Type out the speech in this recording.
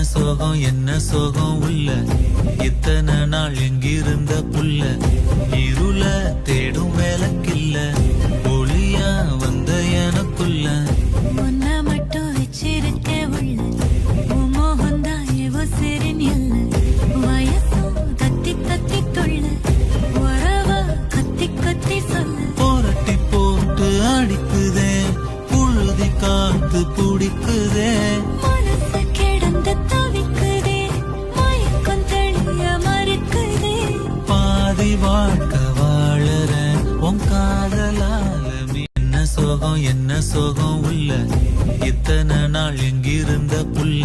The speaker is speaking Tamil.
என்ன சோகம் உள்ள இத்தனை நாள் எங்கிருந்த புள்ள இருள தேடும் வேலைக்கில்ல ஒளியா வந்த எனக்குள்ள ஒன்ன மட்டும் வச்சிருக்க உள்ள மோகந்தான் எவோ சிறின் இல்ல வயசும் தத்தி தத்தி தொள்ள உறவா கத்தி கத்தி சொல்ல போரட்டி போட்டு அடிக்குதே புழுதி காத்து பிடிக்குதே மனசு கிடந்து தவிக்குதே மயக்கம் தெளிய மறுக்குதே பாதி வாழ்க்கை வாழற உன் காதலால என்ன சோகம் உள்ள இத்தனை நாள் எங்கிருந்த புள்ள